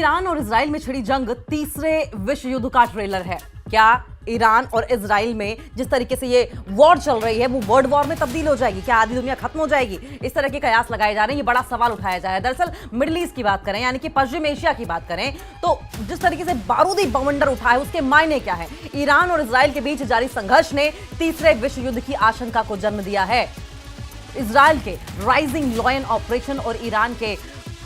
Iran और Israel में छिड़ी जंग तीसरे विश्व युद्ध का ट्रेलर है। क्या ईरान और इजराइल में जिस तरीके से ये वॉर चल रही है वो वर्ल्ड वॉर में तब्दील हो जाएगी? क्या आधी दुनिया खत्म हो जाएगी? इस तरह के कयास लगाए जा रहे हैं, ये बड़ा सवाल उठाया जा रहा है। दरअसल मिडिल ईस्ट की बात करें, यानी कि पश्चिम एशिया की बात करें, तो जिस तरीके से बारूदी बवंडर उठा है उसके मायने क्या है? ईरान और इजराइल के बीच जारी संघर्ष ने तीसरे विश्व युद्ध की आशंका को जन्म दिया है। इजराइल के राइजिंग लॉयन ऑपरेशन और ईरान के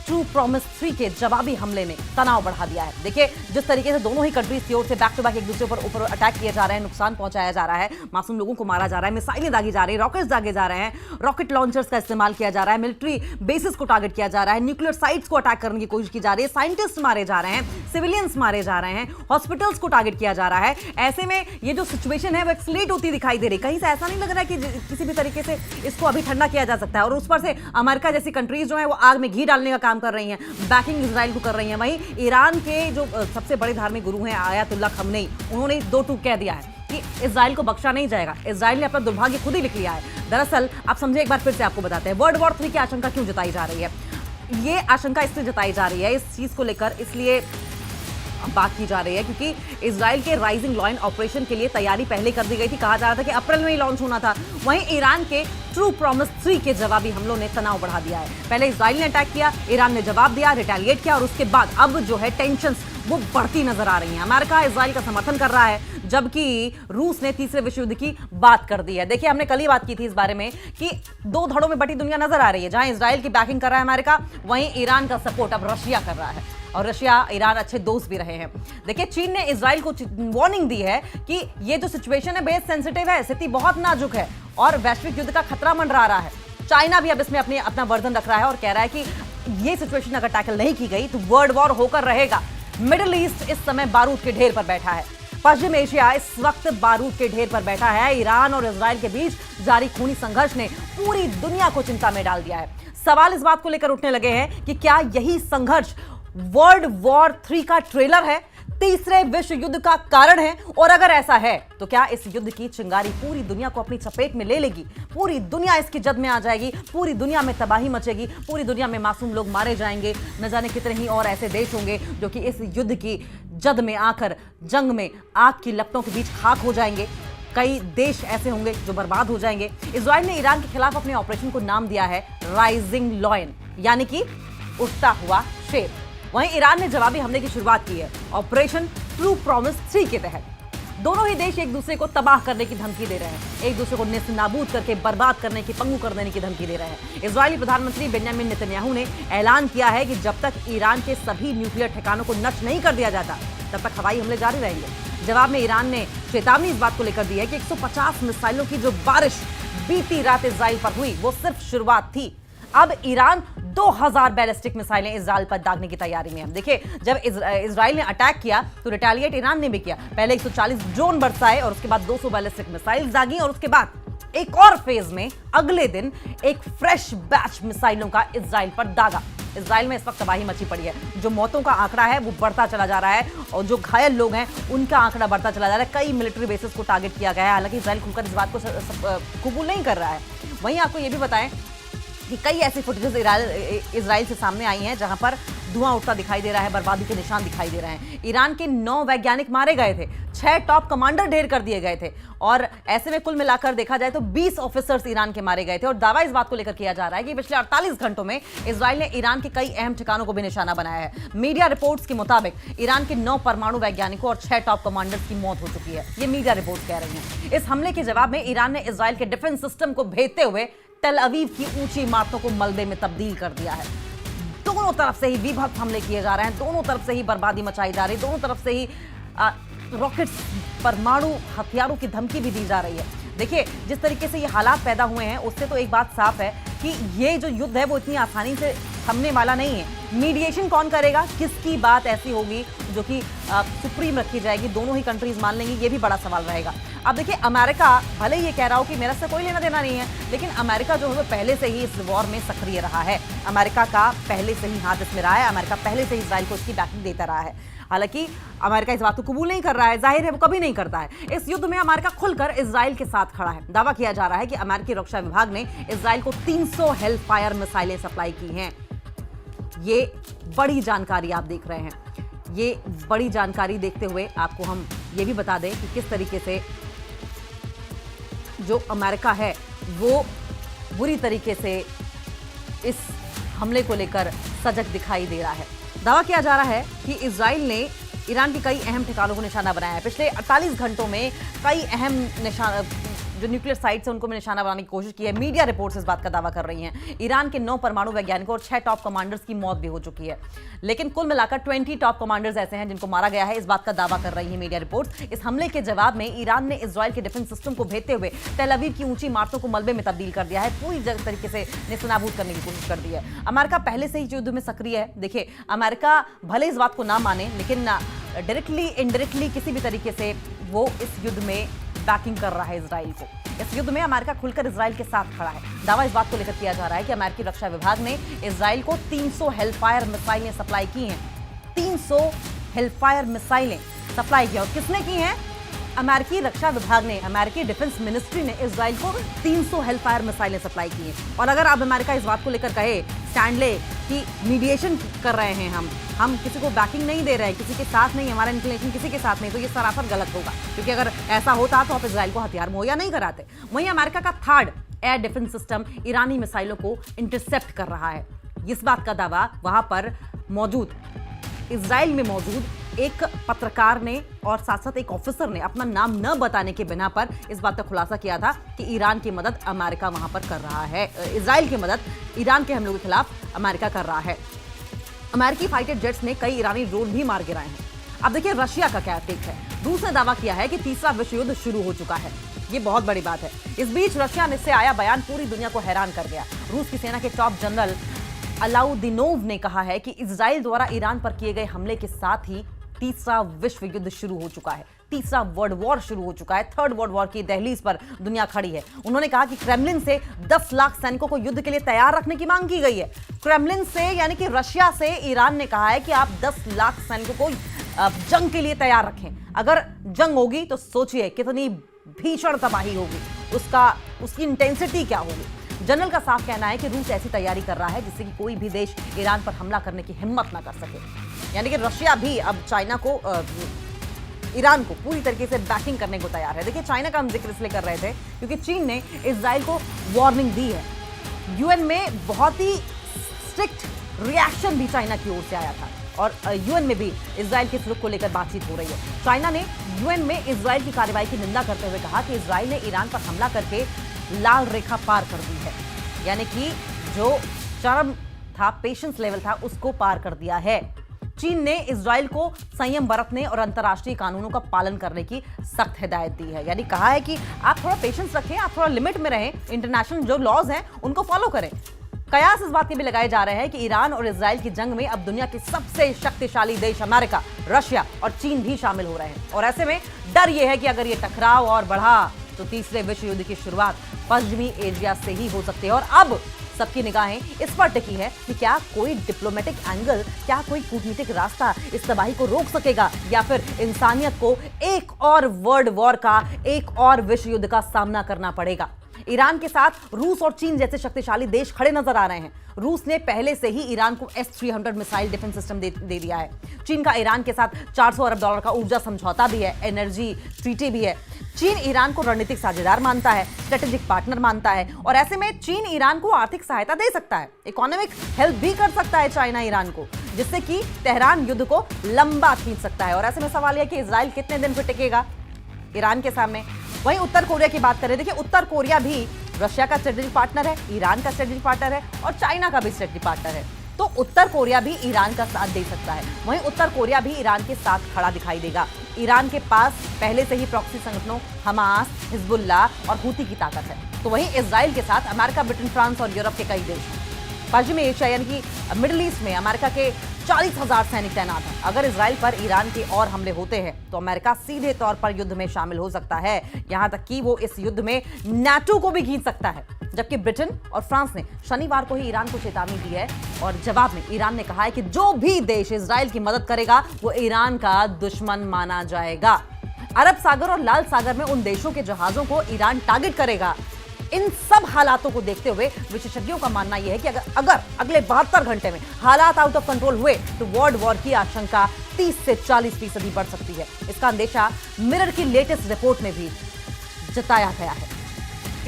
ट्रू प्रॉमिस 3 के जवाबी हमले ने तनाव बढ़ा दिया है। देखिए, जिस तरीके से दोनों ही कंट्रीज की ओर से बैक टू बैक एक दूसरे पर ऊपर अटैक किए जा रहे हैं, नुकसान पहुंचाया जा रहा है, मासूम लोगों को मारा जा रहा है, मिसाइलें दागी जा रही है, रॉकेट्स दागे जा रहे हैं, रॉकेट लॉन्चर्स का इस्तेमाल किया जा रहा है, मिलिट्री बेसिस को टारगेट किया जा रहा है, न्यूक्लियर साइट्स को अटैक करने की कोशिश की जा रही है, साइंटिस्ट मारे जा रहे हैं, सिविलियंस मारे जा रहे हैं, हॉस्पिटल्स को टारगेट किया जा रहा है। ऐसे में ये जो सिचुएशन है वो एक्सलेट होती दिखाई दे रही। कहीं से ऐसा नहीं लग रहा है कि किसी भी तरीके से इसको अभी ठंडा किया जा सकता है। और उस पर से अमेरिका जैसी कंट्रीज जो है वो आग में घी डालने का काम कर रही हैं, बैकिंग इजराइल को कर रही हैं। वहीं ईरान के जो सबसे बड़े धार्मिक गुरु हैं आयतुल्लाह खमनेई, उन्होंने दो टूक कह दिया है कि इजराइल को बख्शा नहीं जाएगा। इजराइल ने अपना दुर्भाग्य खुद ही लिख लिया है। दरअसल आप समझे, एक बार फिर से आपको बताते हैं वर्ल्ड वॉर 3 की आशंका क्यों जताई जा रही है। ये आशंका इसलिए जताई जा रही है, इस चीज को लेकर इसलिए बात की जा रही है क्योंकि इजराइल के राइजिंग लॉयन ऑपरेशन के लिए तैयारी पहले कर दी गई थी। कहा जा रहा था कि अप्रैल में ही लॉन्च होना था। वहीं ईरान के ट्रू प्रॉमिस 3 के जवाबी हमलों ने तनाव बढ़ा दिया है। पहले इजराइल ने अटैक किया, ईरान ने जवाब दिया, रिटेलिएट किया, और उसके बाद अब जो है टेंशंस वो बढ़ती नजर आ रही हैं। अमेरिका इजराइल का समर्थन कर रहा है, जबकि रूस ने तीसरे विश्व युद्ध की बात कर दी है। देखिए, हमने कल ही बात की थी इस बारे में कि दो धड़ों में बटी दुनिया नजर आ रही है। जहां इजराइल की बैकिंग कर रहा है अमेरिका, वहीं ईरान का सपोर्ट अब रशिया कर रहा है, और रशिया ईरान अच्छे दोस्त भी रहे हैं। देखिए, चीन ने इजराइल को वार्निंग दी है कि ये जो सिचुएशन है बेहद सेंसिटिव है, स्थिति बहुत नाजुक है और वैश्विक युद्ध का खतरा मंडरा रहा है। चाइना भी अब इसमें अपना वर्जन रख रहा है और कह रहा है कि ये सिचुएशन अगर टैकल नहीं की गई तो वर्ल्ड वॉर होकर रहेगा। मिडिल ईस्ट इस समय बारूद के ढेर पर बैठा है। पश्चिम एशिया इस वक्त बारूद के ढेर पर बैठा है। ईरान और इजराइल के बीच जारी खूनी संघर्ष ने पूरी दुनिया को चिंता में डाल दिया है। सवाल इस बात को लेकर उठने लगे हैं कि क्या यही संघर्ष वर्ल्ड वॉर 3 का ट्रेलर है, तीसरे विश्व युद्ध का कारण है? और अगर ऐसा है तो क्या इस युद्ध की चिंगारी पूरी दुनिया को अपनी चपेट में ले लेगी? पूरी दुनिया इसकी जद में आ जाएगी, पूरी दुनिया में तबाही मचेगी, पूरी दुनिया में मासूम लोग मारे जाएंगे। न जाने कितने ही और ऐसे देश होंगे जो कि इस युद्ध की जद में आकर जंग में आग की लपटों के बीच खाक हो जाएंगे। कई देश ऐसे होंगे जो बर्बाद हो जाएंगे। इजराइल ने ईरान के खिलाफ अपने ऑपरेशन को नाम दिया है राइजिंग लॉयन, यानी कि उठता हुआ शेर। वहीं ईरान ने जवाबी हमले की शुरुआत की है ऑपरेशन ट्रू प्रॉमिस 3 के तहत। दोनों ही देश एक दूसरे को तबाह करने की धमकी दे रहे हैं, एक दूसरे को नेस्तनाबूद करके बर्बाद करने की, पंगु कर देने की धमकी दे रहे हैं। इजरायली प्रधानमंत्री बेंजामिन नेतन्याहू ने ऐलान किया है कि जब तक ईरान के सभी न्यूक्लियर ठिकानों को नष्ट नहीं कर दिया जाता तब तक हवाई हमले जारी रहेंगे। जवाब में ईरान ने चेतावनी इस बात को लेकर दी है कि 150 मिसाइलों की जो बारिश बीती रात इजराइल पर हुई वो सिर्फ शुरुआत थी। अब ईरान 2000 बैलिस्टिक मिसाइलें इजराइल पर दागने की तैयारी में है। देखिए, जब इजराइल ने अटैक किया तो रिटेलिएट ईरान ने भी किया। पहले 140 ड्रोन बरसाए और उसके बाद 200 बैलिस्टिक मिसाइल दागी, और उसके बाद एक और फेज में अगले दिन एक फ्रेश बैच मिसाइलों का इजराइल पर दागा। इजराइल में इस वक्त तबाही मची पड़ी है। जो मौतों का आंकड़ा है वो बढ़ता चला जा रहा है और जो घायल लोग हैं उनका आंकड़ा बढ़ता चला जा रहा है। कई मिलिट्री बेसिस को टारगेट किया गया है। हालांकि इजराइल खुलकर इस बात को कबूल नहीं कर रहा है। वहीं आपको ये भी बताएं कि कई ऐसी फुटेजेस इजराइल से सामने आई हैं जहां पर धुआं उठता दिखाई दे रहा है, बर्बादी के निशान दिखाई दे रहे हैं। ईरान के 9 वैज्ञानिक मारे गए थे, 6 टॉप कमांडर ढेर कर दिए गए थे, और ऐसे में कुल मिलाकर देखा जाए तो 20 ऑफिसर्स ईरान के मारे गए थे। और दावा इस बात को लेकर किया जा रहा है कि पिछले 48 घंटों में इजराइल ने ईरान के कई अहम ठिकानों को भी निशाना बनाया है। मीडिया रिपोर्ट्स के मुताबिक ईरान के 9 परमाणु वैज्ञानिकों और 6 टॉप कमांडर्स की मौत हो चुकी है। ये मीडिया रिपोर्ट कह रही हैं। इस हमले के जवाब में ईरान ने इजराइल के डिफेंस सिस्टम को भेदते हुए टेल अवीव की ऊंची इमारतों को मलबे में तब्दील कर दिया है। दोनों तरफ से ही विभत्स हमले किए जा रहे हैं, दोनों तरफ से ही बर्बादी मचाई जा रही है, दोनों तरफ से ही रॉकेट्स, परमाणु हथियारों की धमकी भी दी जा रही है। देखिए, जिस तरीके से ये हालात पैदा हुए हैं उससे तो एक बात साफ है कि ये जो युद्ध है वो इतनी आसानी से थमने वाला नहीं है। मीडिएशन कौन करेगा, किसकी बात ऐसी होगी जो कि सुप्रीम रखी जाएगी, दोनों ही कंट्रीज मान लेंगी, ये भी बड़ा सवाल रहेगा। अब देखिए, अमेरिका भले ही ये कह रहा हो कि मेरा से कोई लेना देना नहीं है, लेकिन अमेरिका जो है वो पहले से ही इस वॉर में सक्रिय रहा है। अमेरिका का पहले से ही हाथ इसमें रहा है। अमेरिका पहले से ही इजराइल को इसकी बैकिंग देता रहा है। हालांकि अमेरिका इस बात को कबूल नहीं कर रहा है, जाहिर है वो कभी नहीं करता है। इस युद्ध में अमेरिका खुलकर इजराइल के साथ खड़ा है। दावा किया जा रहा है कि अमेरिकी रक्षा विभाग ने इजराइल को 300 हेलफायर मिसाइलें सप्लाई की हैं। ये बड़ी जानकारी आप देख रहे हैं। ये बड़ी जानकारी देखते हुए आपको हम ये भी बता दें कि किस तरीके से जो अमेरिका है वो बुरी तरीके से इस हमले को लेकर सजग दिखाई दे रहा है। दावा किया जा रहा है कि इजराइल ने ईरान के कई अहम ठिकानों को निशाना बनाया है। पिछले 48 घंटों में कई अहम जो न्यूक्लियर साइट्स है उनको भी निशाना बनाने की कोशिश की है। मीडिया रिपोर्ट्स इस बात का दावा कर रही हैं। ईरान के 9 परमाणु वैज्ञानिकों और 6 टॉप कमांडर्स की मौत भी हो चुकी है, लेकिन कुल मिलाकर 20 टॉप कमांडर्स ऐसे हैं जिनको मारा गया है, इस बात का दावा कर रही है मीडिया रिपोर्ट्स। इस हमले के जवाब में ईरान ने इजराइल के डिफेंस सिस्टम को भेजते हुए तेल अवीव की ऊंची इमारतों को मलबे में तब्दील कर दिया है, पूरी तरीके से नेस्तनाबूद करने की कोशिश कर दी है। अमेरिका पहले से ही युद्ध में सक्रिय है। देखिए, अमेरिका भले इस बात को ना माने, लेकिन डायरेक्टली इनडायरेक्टली किसी भी तरीके से वो इस युद्ध में बैकिंग कर रहा है इजराइल को। इस युद्ध में अमेरिका खुलकर इजराइल के साथ खड़ा है। दावा इस बात को लेकर किया जा रहा है कि अमेरिकी रक्षा विभाग ने इजराइल को 300 हेलफायर मिसाइलें सप्लाई की हैं। 300 हेलफायर मिसाइलें सप्लाई की, और किसने की हैं? अमेरिकी रक्षा विभाग ने, अमेरिकी डिफेंस मिनिस्ट्री ने इजराइल को 300 हेलफायर मिसाइलें सप्लाई की हैं। और अगर अब अमेरिका इस बात को लेकर कहे, स्टैंड ले कि मीडिएशन कर रहे हैं, हम किसी को बैकिंग नहीं दे रहे हैं, किसी के साथ नहीं, हमारा इंक्लिनेशन किसी के साथ नहीं, तो ये सरासर गलत होगा, क्योंकि अगर ऐसा होता तो आप इजराइल को हथियार मुहैया नहीं कराते। वहीं अमेरिका का थर्ड एयर डिफेंस सिस्टम ईरानी मिसाइलों को इंटरसेप्ट कर रहा है। इस बात का दावा वहां पर मौजूद इजराइल में मौजूद एक पत्रकार ने और साथ साथ एक ऑफिसर ने अपना नाम न बताने के बिना पर इस बात का खुलासा किया था कि ईरान की मदद अमेरिका वहां पर कर रहा है। इजराइल की मदद ईरान के हमलों के खिलाफ अमेरिका कर रहा है। अमेरिकी फाइटर जेट्स ने कई ईरानी ड्रोन भी मार गिराए हैं। अब देखिए रशिया का क्या टेक है। रूस ने दावा किया है कि तीसरा विश्व युद्ध शुरू हो चुका है। ये बहुत बड़ी बात है। इस बीच रशिया से आया बयान पूरी दुनिया को हैरान कर गया। रूस की सेना के टॉप जनरल अलाउद्दीनोव ने कहा है कि इजराइल द्वारा ईरान पर किए गए हमले के साथ ही तीसरा विश्व युद्ध शुरू हो चुका है। तीसरा वर्ल्ड वॉर शुरू हो चुका है। थर्ड वर्ल्ड वॉर की दहलीज पर दुनिया खड़ी है। उन्होंने कहा कि क्रेमलिन से 10 लाख सैनिकों को युद्ध के लिए तैयार रखने की मांग की गई है। क्रेमलिन से यानी कि रशिया से ईरान ने कहा है कि आप 10 लाख सैनिकों को जंग के लिए तैयार रखें। अगर जंग होगी तो सोचिए कितनी भीषण तबाही होगी, उसकी इंटेंसिटी क्या होगी। जनरल का साफ कहना है कि रूस ऐसी तैयारी कर रहा है जिससे कि कोई भी देश ईरान पर हमला करने की हिम्मत ना कर सके। यानी कि रशिया भी अब चाइना को ईरान को पूरी तरीके से बैकिंग करने को तैयार है। देखिए, चाइना का हम जिक्र इसलिए कर रहे थे क्योंकि चीन ने इजराइल को वार्निंग दी है। यूएन में बहुत ही स्ट्रिक्ट रिएक्शन भी चाइना की ओर से आया था और यूएन में भी इजराइल के रुख को लेकर बातचीत हो रही है। चाइना ने यूएन में इजराइल की कार्रवाई की निंदा करते हुए कहा कि इजराइल ने ईरान पर हमला करके लाल रेखा पार कर दी है, यानी कि जो चरम था, पेशेंस लेवल था, उसको पार कर दिया है। चीन ने इजराइल को संयम बरतने और अंतर्राष्ट्रीय कानूनों का पालन करने की सख्त हिदायत दी है। यानी कहा है कि आप थोड़ा पेशेंस रखें, आप थोड़ा लिमिट में रहें, इंटरनेशनल जो लॉज हैं उनको फॉलो करें। कयास इस बात के भी लगाए जा रहे हैं कि ईरान और इजराइल की जंग में अब दुनिया के सबसे शक्तिशाली देश अमेरिका, रशिया और चीन भी शामिल हो रहे हैं। और ऐसे में डर यह है कि अगर ये टकराव और बढ़ा तो तीसरे विश्व युद्ध की शुरुआत पश्चिमी एशिया से ही हो सकती है। और अब सबकी निगाहें इस पर टिकी है कि क्या कोई डिप्लोमेटिक एंगल, क्या कोई कूटनीतिक रास्ता इस तबाही को रोक सकेगा, या फिर इंसानियत को एक और वर्ल्ड वॉर का, एक और विश्व युद्ध का सामना करना पड़ेगा। ईरान के साथ रूस और चीन जैसे शक्तिशाली देश खड़े नजर आ रहे हैं। रूस ने पहले से ही ईरान को S-300 मिसाइल डिफेंस सिस्टम दे दिया है। चीन का ईरान के साथ $400 अरब का ऊर्जा समझौता भी है, एनर्जी ट्रीटी भी है। चीन ईरान को रणनीतिक साझेदार मानता है, स्ट्रेटेजिक पार्टनर मानता है, और ऐसे में चीन ईरान को आर्थिक सहायता दे सकता है, इकोनॉमिक हेल्प भी कर सकता है चाइना ईरान को, जिससे कि तेहरान युद्ध को लंबा खींच सकता है। और ऐसे में सवाल यह कि इजराइल कितने दिन फिर टिकेगा ईरान के सामने। वहीं उत्तर कोरिया की बात करें, देखिए उत्तर कोरिया भी रशिया का स्ट्रेटेजिक पार्टनर है, ईरान का स्ट्रेटेजिक पार्टनर है और चाइना का भी स्ट्रेटेजिक पार्टनर है। तो उत्तर कोरिया भी ईरान का साथ दे सकता है। वहीं उत्तर कोरिया भी ईरान के साथ खड़ा दिखाई देगा। ईरान के पास पहले से ही प्रॉक्सी संगठनों हमास, हिजबुल्लाह और हूती की ताकत है। तो वहीं इजराइल के साथ अमेरिका, ब्रिटेन, फ्रांस और यूरोप के कई देश हैं। पश्चिमी एशिया यानी कि मिडिल ईस्ट में अमेरिका के 40,000 सैनिक तैनात हैं। अगर इजराइल पर ईरान के और हमले होते हैं तो अमेरिका सीधे तौर पर युद्ध में शामिल हो सकता है। यहां तक कि वो इस युद्ध में नाटो को भी खींच सकता है। जबकि ब्रिटेन और फ्रांस ने शनिवार को ही ईरान को चेतावनी दी है और जवाब में ईरान ने कहा है कि जो भी देश इजराइल की मदद करेगा वो ईरान का दुश्मन माना जाएगा। अरब सागर और लाल सागर में उन देशों के जहाजों को ईरान टारगेट करेगा इन सब हालातों को देखते हुए विशेषज्ञों का मानना यह है कि अगर अगले 72 घंटे में हालात आउट ऑफ कंट्रोल हुए तो वर्ल्ड वॉर की आशंका 30 से 40% बढ़ सकती है। इसका अंदेशा मिरर की लेटेस्ट रिपोर्ट में भी जताया गया है।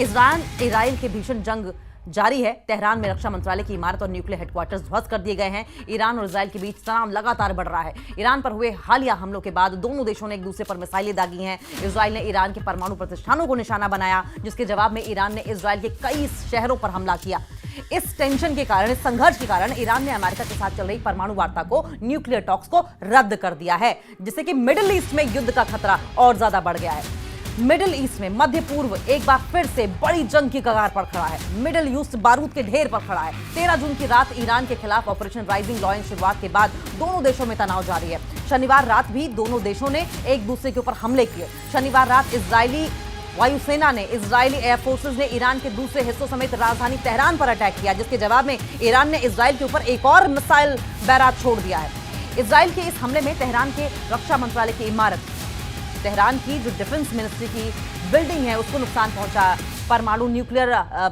इजराइल के भीषण जंग जारी है। तेहरान में रक्षा मंत्रालय की इमारत और न्यूक्लियर हेडक्वार्टर्स ध्वस्त कर दिए गए हैं। ईरान और इजराइल के बीच तनाव लगातार बढ़ रहा है। ईरान पर हुए हालिया हमलों के बाद दोनों देशों ने एक दूसरे पर मिसाइलें दागी हैं। इजराइल ने ईरान के परमाणु प्रतिष्ठानों को निशाना बनाया, जिसके जवाब में ईरान ने इजराइल के कई शहरों पर हमला किया। इस टेंशन के कारण, इस संघर्ष के कारण ईरान ने अमेरिका के साथ चल रही परमाणु वार्ता को, न्यूक्लियर टॉक्स को रद्द कर दिया है, जिससे कि मिडिल ईस्ट में युद्ध का खतरा और ज्यादा बढ़ गया है। मिडिल ईस्ट में मध्य पूर्व एक बार फिर से बड़ी जंग की कगार पर खड़ा है। मिडिल ईस्ट बारूद के ढेर पर खड़ा है। 13 जून की रात ईरान के खिलाफ ऑपरेशन राइजिंग लॉयन शुरुआत के बाद दोनों देशों में तनाव जारी है। शनिवार रात भी दोनों देशों ने एक दूसरे के ऊपर हमले किए। शनिवार रात इजरायली वायुसेना ने, इजरायली एयरफोर्सेज ने ईरान के दूसरे हिस्सों समेत राजधानी तेहरान पर अटैक किया, जिसके जवाब में ईरान ने इजराइल के ऊपर एक और मिसाइल बैराज छोड़ दिया है। इजराइल के इस हमले में तेहरान के रक्षा मंत्रालय की इमारत, तेहरान की जो डिफेंस मिनिस्ट्री की बिल्डिंग है, उसको नुकसान पहुंचा। परमाणु न्यूक्लियर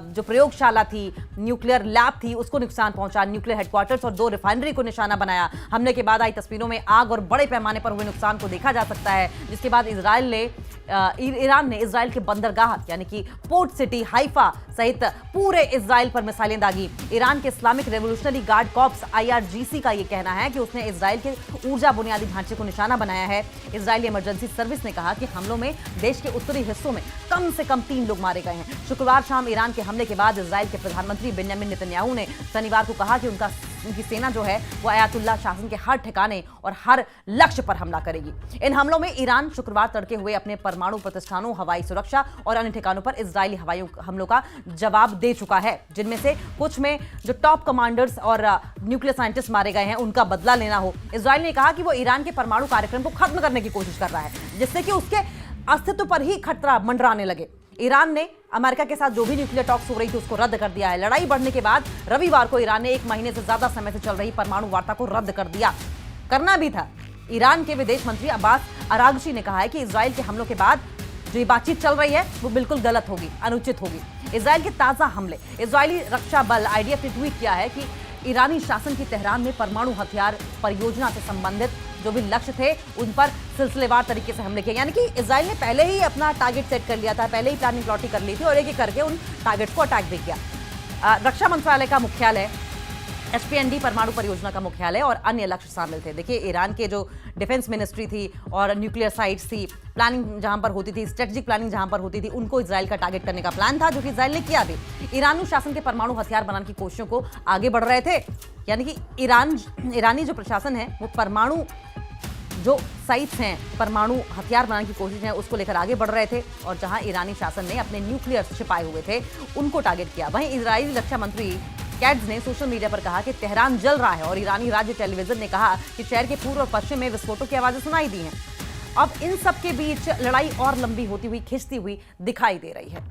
जो प्रयोगशाला थी, न्यूक्लियर लैब थी, उसको नुकसान पहुंचा। न्यूक्लियर हेडक्वार्टर्स और 2 रिफाइनरी को निशाना बनाया। हमले के बाद आई तस्वीरों में आग और बड़े पैमाने पर हुए नुकसान को देखा जा सकता है, जिसके बाद ईरान ने इजराइल के बंदरगाह यानी कि पोर्ट सिटी हाइफा सहित पूरे इजराइल पर मिसाइलें दागी। ईरान के Islamic revolutionary guard corps IRGC का यह कहना है कि उसने इजराइल के ऊर्जा बुनियादी ढांचे को निशाना बनाया है। इजरायली इमरजेंसी सर्विस ने कहा कि हमलों में देश के उत्तरी हिस्सों में कम से कम 3 लोग मारे गए हैं। शुक्रवार शाम ईरान के हमले के बाद इजराइल के प्रधानमंत्री बेंजामिन नेतन्याहू ने शनिवार को कहा कि उनकी सेना जो है वो आयतुल्लाह शासन के हर ठिकाने और हर लक्ष्य पर हमला करेगी। इन हमलों में ईरान शुक्रवार तड़के हुए अपने परमाणु प्रतिष्ठानों, हवाई सुरक्षा और अन्य ठिकानों पर इजरायली हवाई हमलों का जवाब दे चुका है, जिनमें से कुछ में जो टॉप कमांडर्स और न्यूक्लियर साइंटिस्ट मारे गए हैं उनका बदला लेना हो। इजराइल ने कहा कि वो ईरान के परमाणु कार्यक्रम को खत्म करने की कोशिश कर रहा है, जिससे कि उसके अस्तित्व पर ही खतरा मंडराने लगे। ईरान ने अमेरिका के साथ जो भी न्यूक्लियर टॉक्स हो रही थी उसको रद्द कर दिया है। लड़ाई बढ़ने के बाद रविवार को ईरान ने 1 महीने से ज्यादा समय से चल रही परमाणु वार्ता को रद्द कर दिया। करना भी था। ईरान के विदेश मंत्री अब्बास अरागची ने कहा है कि इजराइल के हमलों के बाद जो ये बातचीत चल रही है वो बिल्कुल गलत होगी, अनुचित होगी। इजराइल के ताजा हमले, इजरायली रक्षा बल IDF ने ट्वीट किया है कि ईरानी शासन की तेहरान में परमाणु हथियार परियोजना से संबंधित जो भी लक्ष्य थे उन पर सिलसिलेवार तरीके से हमले किए। यानी कि इजराइल ने पहले ही अपना टारगेट सेट कर लिया था, पहले ही प्लानिंग प्लॉटिंग कर ली थी और एक एक करके उन टारगेट को अटैक भी किया। रक्षा मंत्रालय का मुख्यालय, SPND परमाणु परियोजना का मुख्यालय और अन्य लक्ष्य शामिल थे। देखिए, ईरान के जो डिफेंस मिनिस्ट्री थी और न्यूक्लियर साइट्स थी, प्लानिंग जहां पर होती थी, स्ट्रेटेजिक प्लानिंग जहां पर होती थी, उनको इजराइल का टारगेट करने का प्लान था, जो कि इजराइल ने किया भी। ईरानी शासन के परमाणु हथियार बनाने की कोशिशों को आगे बढ़ रहे थे। यानी कि ईरानी जो प्रशासन है वो परमाणु जो साइट्स हैं, परमाणु हथियार बनाने की कोशिश है, उसको लेकर आगे बढ़ रहे थे और जहां ईरानी शासन ने अपने न्यूक्लियर छिपाए हुए थे उनको टारगेट किया। वहीं इजरायली रक्षा मंत्री कैट्ज ने सोशल मीडिया पर कहा कि तेहरान जल रहा है और ईरानी राज्य टेलीविजन ने कहा कि शहर के पूर्व और पश्चिम में विस्फोटों की आवाजें सुनाई दी हैं। अब इन सब के बीच लड़ाई और लंबी होती हुई, खिंचती हुई दिखाई दे रही है।